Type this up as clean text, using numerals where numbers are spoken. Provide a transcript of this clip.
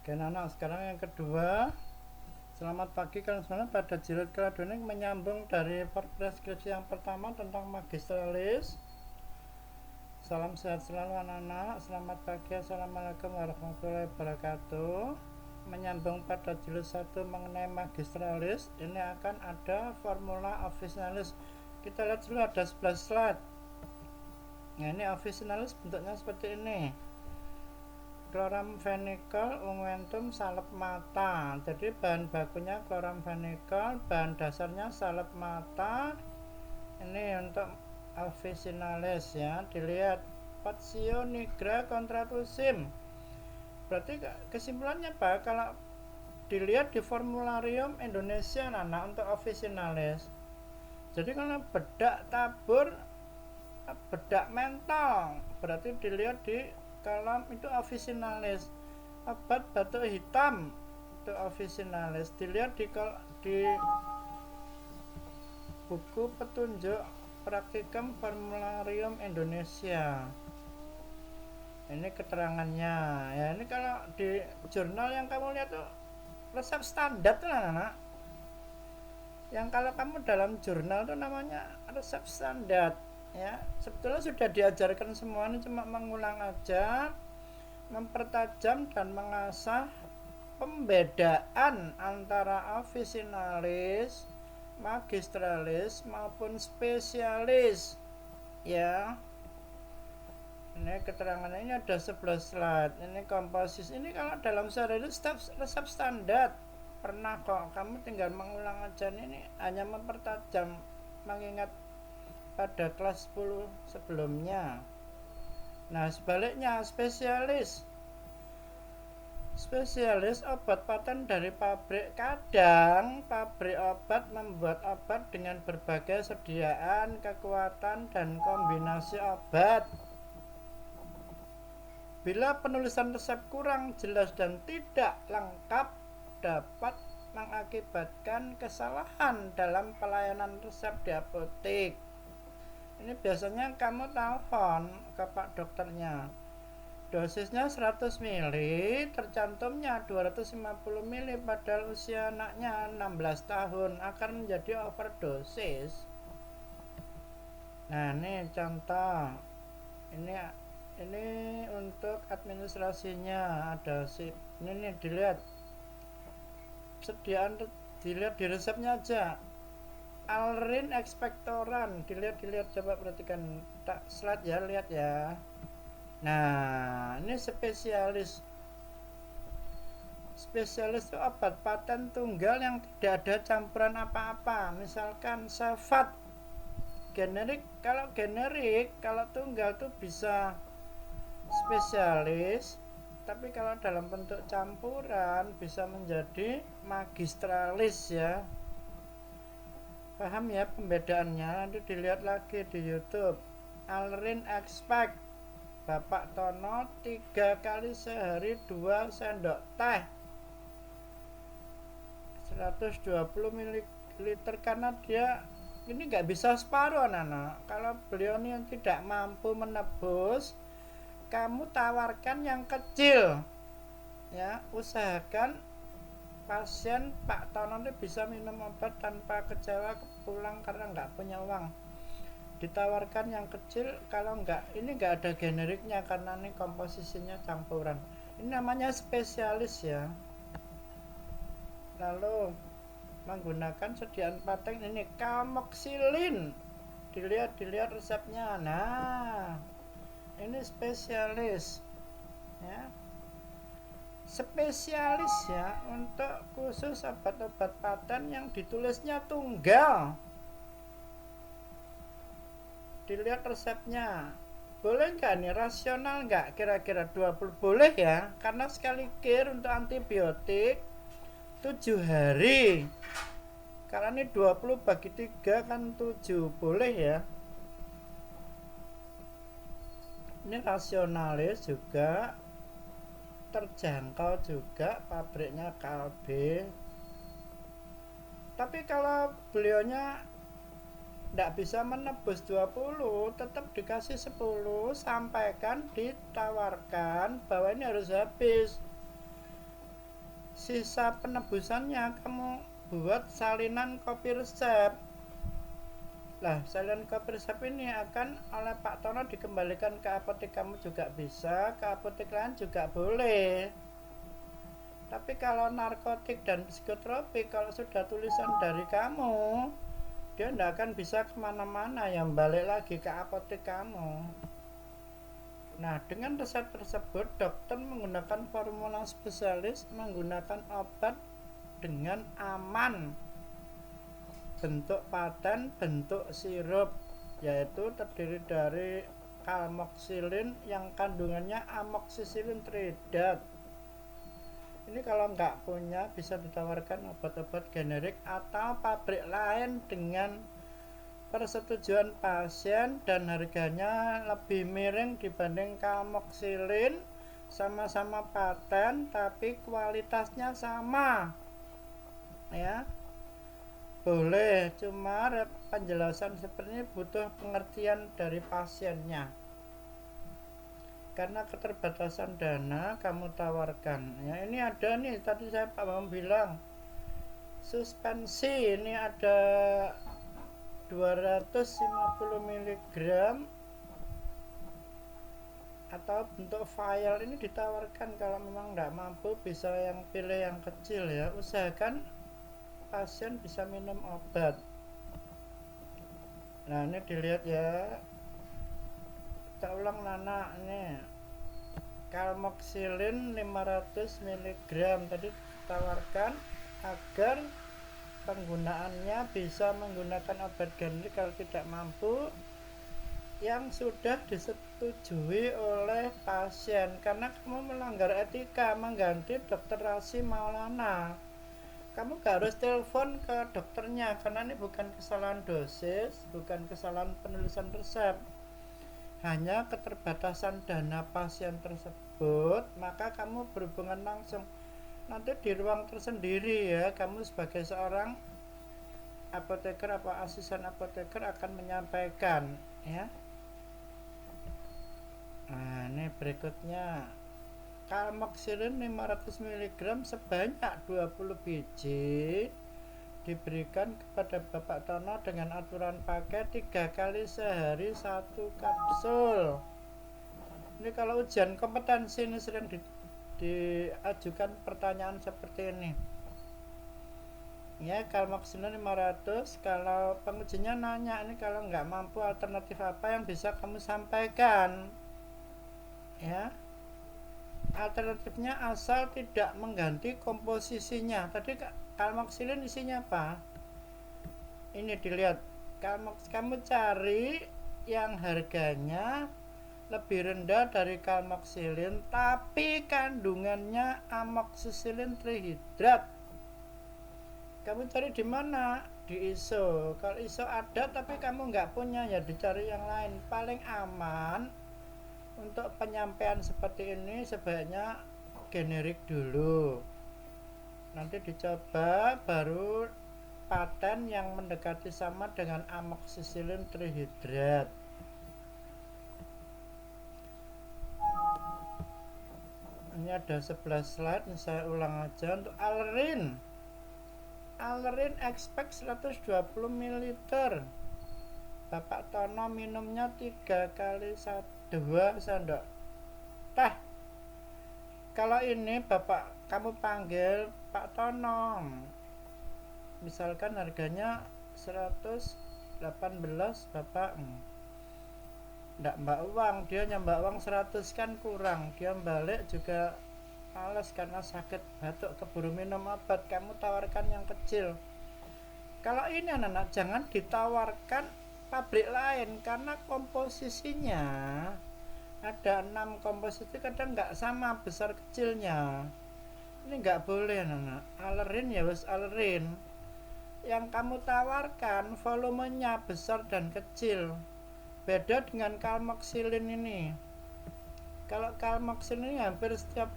Oke, Nana, sekarang yang kedua. Selamat pagi kalian semua. Pada jilid kedua ini menyambung dari preskripsi yang pertama tentang magistralis. Salam sehat selalu anak-anak. Selamat pagi. Assalamualaikum warahmatullahi wabarakatuh. Menyambung pada jilid 1 mengenai magistralis, ini akan ada formula officinalis. Kita lihat dulu, ada 11 slide. Nah, ini officinalis bentuknya seperti ini. Chloramphenicol unguentum salep mata. Jadi bahan bakunya chloramphenicol, bahan dasarnya salep mata. Ini untuk officinalis ya. Dilihat patio nigra contratusim. Berarti kesimpulannya apa? Kalau dilihat di formularium Indonesia untuk officinalis. Jadi kalau bedak tabur, bedak mental, berarti dilihat di kolom itu officinalis. Obat batuk hitam itu officinalis, dilihat di buku petunjuk praktikum formularium Indonesia. Ini keterangannya ya. Ini kalau di jurnal yang kamu lihat tuh resep standar tuh anak-anak. Yang kalau kamu dalam jurnal tuh namanya resep standar ya. Sebetulnya sudah diajarkan semua, ini cuma mengulang aja, mempertajam dan mengasah pembedaan antara officinalis, magistralis maupun spesialis ya. Ini keterangannya, ini ada 11 slide. Ini komposisi, ini kalau dalam sehari itu resep standar. Pernah kok, kamu tinggal mengulang aja. Ini hanya mempertajam, mengingat pada kelas 10 sebelumnya. Nah, sebaliknya spesialis obat paten dari pabrik. Kadang pabrik obat membuat obat dengan berbagai sediaan, kekuatan, dan kombinasi obat. Bila penulisan resep kurang jelas dan tidak lengkap, dapat mengakibatkan kesalahan dalam pelayanan resep di apotek. Ini biasanya kamu telepon ke Pak dokternya, dosisnya 100 ml, tercantumnya 250 ml, padahal usia anaknya 16 tahun, akan menjadi overdosis. Nah, ini contoh. Ini untuk administrasinya ada ini nih, dilihat sediaan, dilihat di resepnya aja. Alrin expectorant, dilihat coba perhatikan slide ya, lihat ya. Nah, ini spesialis itu obat paten tunggal yang tidak ada campuran apa-apa. Misalkan Sefat generik. Kalau tunggal tuh bisa spesialis, tapi kalau dalam bentuk campuran bisa menjadi magistralis ya. Paham ya pembedaannya? Nanti dilihat lagi di YouTube. Alrin Expect Bapak Tono 3 kali sehari 2 sendok teh 120 ml, karena dia ini nggak bisa separuh anak-anak. Kalau beliau ini tidak mampu menebus, kamu tawarkan yang kecil ya. Usahakan pasien Pak Tono ini bisa minum obat tanpa kecewa pulang karena nggak punya uang. Ditawarkan yang kecil. Kalau ini nggak ada generiknya karena ini komposisinya campuran. Ini namanya spesialis ya. Lalu menggunakan sediaan paten ini Kamoxilin. Dilihat resepnya. Nah, ini spesialis ya. Spesialis ya, untuk khusus obat-obat paten yang ditulisnya tunggal. Dilihat resepnya. Boleh nggak nih, rasional nggak kira-kira 20? Boleh ya, karena sekali kir untuk antibiotik 7 hari. Karena ini 20 bagi 3 kan 7, boleh ya. Ini rasionalis juga, terjangkau juga, pabriknya Kalbe. Tapi kalau beliaunya tidak bisa menebus 20, tetap dikasih 10, sampaikan, ditawarkan bahwa ini harus habis. sisa penebusannya kamu buat salinan kopi resep. Lah, salinan kopi resep ini akan oleh Pak Tono dikembalikan ke apotek kamu juga bisa, ke apotek lain juga boleh. Tapi kalau narkotik dan psikotropik, kalau sudah tulisan dari kamu, dia tidak akan bisa kemana-mana, yang balik lagi ke apotek kamu. Nah, dengan resep tersebut, dokter menggunakan formula spesialis, menggunakan obat dengan aman, bentuk paten, bentuk sirup, yaitu terdiri dari kalmoksilin yang kandungannya amoksisilin triidat. Ini kalau nggak punya bisa ditawarkan obat-obat generik atau pabrik lain dengan persetujuan pasien dan harganya lebih miring dibanding kalmoksilin, sama-sama paten tapi kualitasnya sama ya. Boleh, cuma penjelasan seperti ini butuh pengertian dari pasiennya. Karena keterbatasan dana kamu tawarkan. Ya, ini ada nih, tadi saya Pak Bambang bilang suspensi ini ada 250 mg atau bentuk vial, ini ditawarkan. Kalau memang tidak mampu bisa yang pilih yang kecil ya. Usahakan pasien bisa minum obat. Nah, ini dilihat ya, kita ulang Nana, ini kalmoksilin 500 mg tadi ditawarkan agar penggunaannya bisa menggunakan obat generik kalau tidak mampu, yang sudah disetujui oleh pasien. Karena kamu melanggar etika mengganti dokter Rasi Maulana. Kamu gak harus telepon ke dokternya, karena ini bukan kesalahan dosis, bukan kesalahan penulisan resep, hanya keterbatasan dana pasien tersebut. Maka kamu berhubungan langsung nanti di ruang tersendiri ya. Kamu sebagai seorang apoteker atau asisten apoteker akan menyampaikan ya. Nah, ini berikutnya kalmoksilin 500 mg sebanyak 20 biji diberikan kepada Bapak Tono dengan aturan pakai 3 kali sehari 1 kapsul. Ini kalau ujian kompetensi ini sering diajukan pertanyaan seperti ini ya. Kalmoksilin 500, kalau pengujinya nanya ini kalau nggak mampu alternatif apa yang bisa kamu sampaikan ya. Alternatifnya asal tidak mengganti komposisinya. Tadi kalmoksilin isinya apa? Ini dilihat, kamu cari yang harganya lebih rendah dari kalmoksilin tapi kandungannya amoksisilin trihidrat. Kamu cari di mana? Di ISO. Kalau ISO ada tapi kamu nggak punya, ya dicari yang lain. Paling aman untuk penyampaian seperti ini sebaiknya generik dulu, nanti dicoba baru paten yang mendekati sama dengan amoksisilin trihidrat. Ini ada 11 slide, saya ulang aja. Untuk Alerin expect 120 ml. Bapak Tono minumnya 3 kali 2 sendok teh. Kalau ini bapak kamu panggil Pak Tono, misalkan harganya 118, bapak enggak mbak uang, dia nyambak uang 100 kan kurang, dia balik juga males karena sakit batuk keburu minum obat. Kamu tawarkan yang kecil. Kalau ini anak-anak jangan ditawarkan pabrik lain karena komposisinya ada 6 komposisi, kadang nggak sama besar kecilnya. Ini nggak boleh anak-anak. Alerin ya wes alerin. Yang kamu tawarkan volumenya besar dan kecil. Beda dengan kalmoksilin ini. Kalau kalmoksilin ini hampir setiap